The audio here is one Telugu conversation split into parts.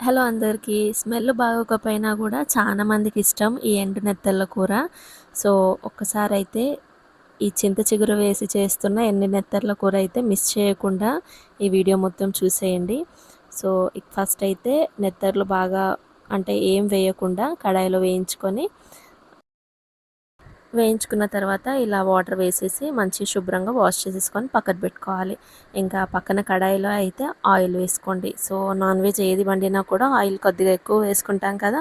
హలో అందరికీ. స్మెల్ బాగోకపోయినా గూడా చాలా మందికి ఇష్టం ఈ ఎండు నెత్తళ్ళ కూర. సో, ఒక్కసారైతే ఈ చింత చిగురు వేసి చేస్తున్న ఎండు నెత్తళ్ళ కూర అయితే మిస్ చేయకుండా ఈ వీడియో మొత్తం చూసేయండి. సో, ఫస్ట్ అయితే నెత్తర్లు బాగా అంటే ఏం వేయకుండా కడాయిలో వేయించుకున్న తర్వాత ఇలా వాటర్ వేసేసి మంచి శుభ్రంగా వాష్ చేసేసుకొని పక్కన పెట్టుకోవాలి. ఇంకా పక్కన కడాయిలో అయితే ఆయిల్ వేసుకోండి. సో నాన్ వెజ్ ఏది వండినా కూడా ఆయిల్ కొద్దిగా ఎక్కువ వేసుకుంటాం కదా.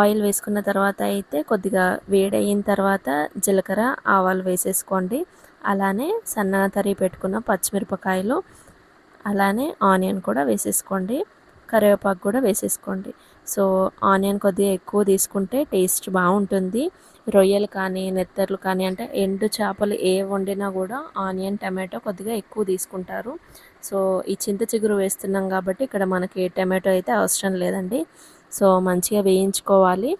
ఆయిల్ వేసుకున్న తర్వాత అయితే కొద్దిగా వేడయిన తర్వాత జీలకర్ర ఆవాలు వేసేసుకోండి. అలానే సన్నగా తరిగి పెట్టుకున్న పచ్చిమిరపకాయలు, అలానే ఆనియన్ కూడా వేసేసుకోండి. కరివేపాకు కూడా వేసేసుకోండి. సో ఆనియన్ కొద్దిగా ఎక్కువ తీసుకుంటే టేస్ట్ బాగుంటుంది. రొయ్యలు కానీ నెత్తర్లు కానీ అంటే ఎండు చేపలు ఏ వండినా కూడా ఆనియన్ టమాటో కొద్దిగా ఎక్కువ తీసుకుంటారు. సో ఈ చింత చిగురు వేస్తున్నాం కాబట్టి ఇక్కడ మనకి టమాటో అయితే అవసరం లేదండి. సో మంచిగా వేయించుకోవాలి.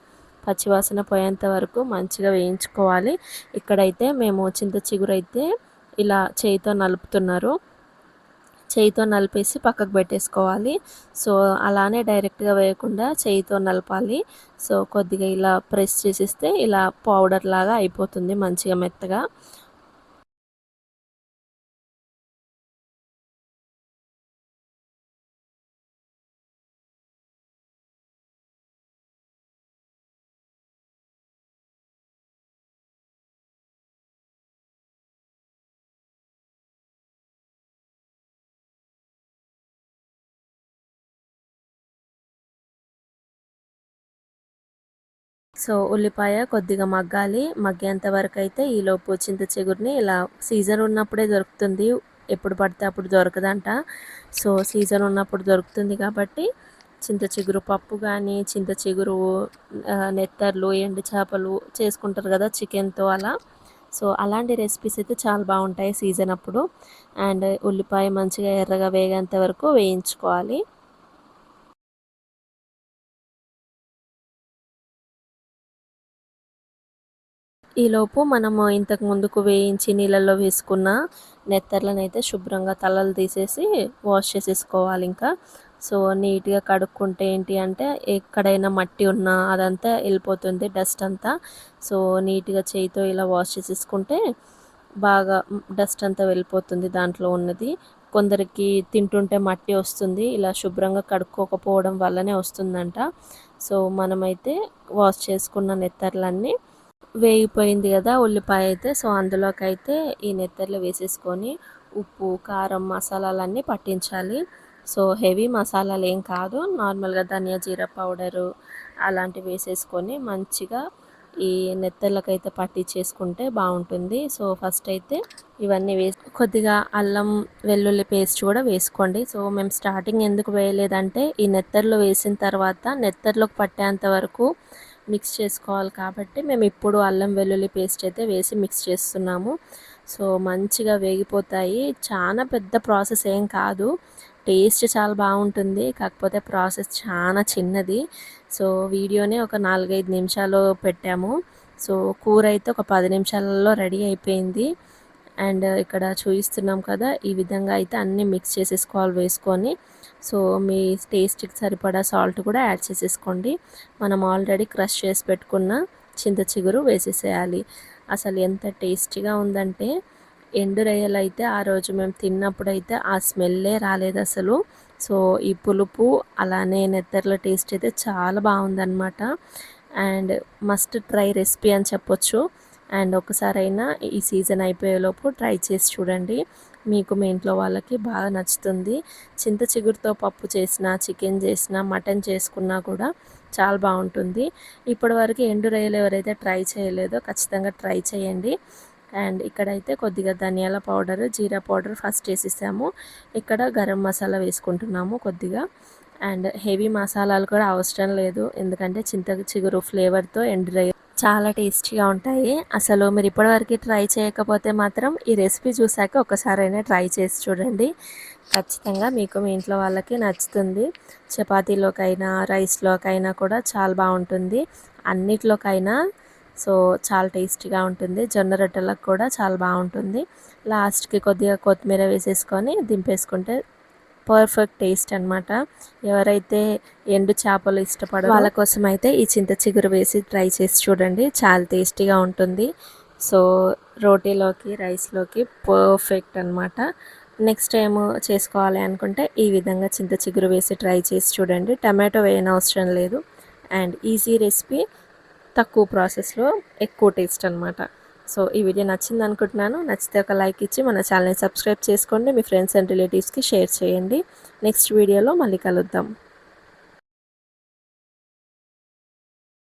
పచ్చివాసన పోయేంత వరకు మంచిగా వేయించుకోవాలి. ఇక్కడైతే మేము చింత చిగురు అయితే ఇలా చేయితో నలుపుతున్నారు. చేయితో నలిపేసి పక్కకు పెట్టేసుకోవాలి. సో అలానే డైరెక్ట్గా వేయకుండా చేయితో నలపాలి. సో కొద్దిగా ఇలా ప్రెస్ చేసేస్తే ఇలా పౌడర్ లాగా అయిపోతుంది మంచిగా మెత్తగా. సో ఉల్లిపాయ కొద్దిగా మగ్గాలి. మగ్గేంత వరకు అయితే ఈలోపు చింత చిగురుని ఇలా సీజన్ ఉన్నప్పుడే దొరుకుతుంది. ఎప్పుడు పడితే అప్పుడు దొరకదంట. సో సీజన్ ఉన్నప్పుడు దొరుకుతుంది కాబట్టి చింత చిగురు పప్పు కానీ, చింత చిగురు నెత్తర్లు, ఎండు చేపలు చేసుకుంటారు కదా చికెన్తో అలా. సో అలాంటి రెసిపీస్ అయితే చాలా బాగుంటాయి సీజన్ అప్పుడు. అండ్ ఉల్లిపాయ మంచిగా ఎర్రగా వేగేంత వరకు వేయించుకోవాలి. ఈలోపు మనము ఇంతకు ముందుకు వేయించి నీళ్ళల్లో వేసుకున్న నెత్తర్లనైతే శుభ్రంగా తలలు తీసేసి వాష్ చేసేసుకోవాలి ఇంకా. సో నీట్గా కడుక్కుంటే ఏంటి అంటే ఎక్కడైనా మట్టి ఉన్నా అదంతా వెళ్ళిపోతుంది డస్ట్ అంతా. సో నీట్గా చేయితో ఇలా వాష్ చేసేసుకుంటే బాగా డస్ట్ అంతా వెళ్ళిపోతుంది దాంట్లో ఉన్నది. కొందరికి తింటుంటే మట్టి వస్తుంది. ఇలా శుభ్రంగా కడుక్కోకపోవడం వల్లనే వస్తుందంట. సో మనమైతే వాష్ చేసుకున్న నెత్తర్లన్నీ వేగిపోయింది కదా ఉల్లిపాయ అయితే. సో అందులోకైతే ఈ నెత్తర్లు వేసేసుకొని ఉప్పు, కారం, మసాలాలన్నీ పట్టించాలి. సో హెవీ మసాలాలు ఏం కాదు, నార్మల్గా ధనియా జీరా పౌడరు అలాంటివి వేసేసుకొని మంచిగా ఈ నెత్తర్లకైతే పట్టించేసుకుంటే బాగుంటుంది. సో ఫస్ట్ అయితే ఇవన్నీ వేసి కొద్దిగా అల్లం వెల్లుల్లి పేస్ట్ కూడా వేసుకోండి. సో మేము స్టార్టింగ్ ఎందుకు వేయలేదంటే ఈ నెత్తర్లు వేసిన తర్వాత నెత్తర్లోకి పట్టేంత వరకు మిక్స్ చేసుకోవాలి కాబట్టి మేము ఇప్పుడు అల్లం వెల్లుల్లి పేస్ట్ అయితే వేసి మిక్స్ చేస్తున్నాము. సో మంచిగా వేగిపోతాయి. చాలా పెద్ద ప్రాసెస్ ఏం కాదు, టేస్ట్ చాలా బాగుంటుంది. కాకపోతే ప్రాసెస్ చాలా చిన్నది. సో వీడియోనే ఒక 4-5 నిమిషాలు పెట్టాము. సో కూర అయితే ఒక 10 నిమిషాలలో రెడీ అయిపోయింది. అండ్ ఇక్కడ చూపిస్తున్నాం కదా, ఈ విధంగా అయితే అన్నీ మిక్స్ చేసేసుకోవాలి వేసుకొని. సో మీ టేస్ట్కి సరిపడా సాల్ట్ కూడా యాడ్ చేసేసుకోండి. మనం ఆల్రెడీ క్రష్ చేసి పెట్టుకున్న చింత చిగురు వేసేసేయాలి. అసలు ఎంత టేస్టీగా ఉందంటే ఎండు రొయ్యలు అయితే ఆ రోజు మేము తిన్నప్పుడైతే ఆ స్మెల్లే రాలేదు అసలు. సో ఈ పులుపు అలానే నెత్తర్ల టేస్ట్ అయితే చాలా బాగుందన్నమాట. అండ్ మస్ట్ ట్రై రెసిపీ అని చెప్పొచ్చు. అండ్ ఒకసారైనా ఈ సీజన్ అయిపోయేలోపు ట్రై చేసి చూడండి. మీకు మీ ఇంట్లో వాళ్ళకి బాగా నచ్చుతుంది. చింత చిగురుతో పప్పు చేసినా, చికెన్ చేసినా, మటన్ చేసుకున్నా కూడా చాలా బాగుంటుంది. ఇప్పటివరకు ఎండు రొయ్యలు ఎవరైతే ట్రై చేయలేదో ఖచ్చితంగా ట్రై చేయండి. అండ్ ఇక్కడైతే కొద్దిగా ధనియాల పౌడర్, జీరా పౌడర్ ఫస్ట్ వేసేసాము. ఇక్కడ గరం మసాలా వేసుకుంటున్నాము కొద్దిగా. అండ్ హెవీ మసాలాలు కూడా అవసరం లేదు, ఎందుకంటే చింత చిగురు ఫ్లేవర్తో ఎండు రొయ్యలు చాలా టేస్టీగా ఉంటాయి. అసలు మీరు ఇప్పటివరకు ట్రై చేయకపోతే మాత్రం ఈ రెసిపీ చూసాక ఒకసారైనా ట్రై చేసి చూడండి. ఖచ్చితంగా మీకు మీ ఇంట్లో వాళ్ళకి నచ్చుతుంది. చపాతీలోకైనా, రైస్లోకైనా కూడా చాలా బాగుంటుంది, అన్నిట్లోకైనా. సో చాలా టేస్టీగా ఉంటుంది. జొన్న రొట్టెలకు కూడా చాలా బాగుంటుంది. లాస్ట్కి కొద్దిగా కొత్తిమీర వేసేసుకొని దింపేసుకుంటే పర్ఫెక్ట్ టేస్ట్ అనమాట. ఎవరైతే ఎండు చేపలు ఇష్టపడరో వాళ్ళ కోసం అయితే ఈ చింత చిగురు వేసి ట్రై చేసి చూడండి, చాలా టేస్టీగా ఉంటుంది. సో రోటీలోకి రైస్లోకి పర్ఫెక్ట్ అనమాట. నెక్స్ట్ టైం చేసుకోవాలి అనుకుంటే ఈ విధంగా చింత చిగురు వేసి ట్రై చేసి చూడండి. టమాటో వేయనవసరం లేదు. అండ్ ఈజీ రెసిపీ, తక్కువ ప్రాసెస్లో ఎక్కువ టేస్ట్ అనమాట. సో ఈ వీడియో నచ్చింది అనుకుంటున్నాను. నచ్చితే ఒక లైక్ ఇచ్చి మన ఛానల్ని సబ్స్క్రైబ్ చేసుకోండి. మీ ఫ్రెండ్స్ అండ్ రిలేటివ్స్కి షేర్ చేయండి. నెక్స్ట్ వీడియోలో మళ్ళీ కలుద్దాం.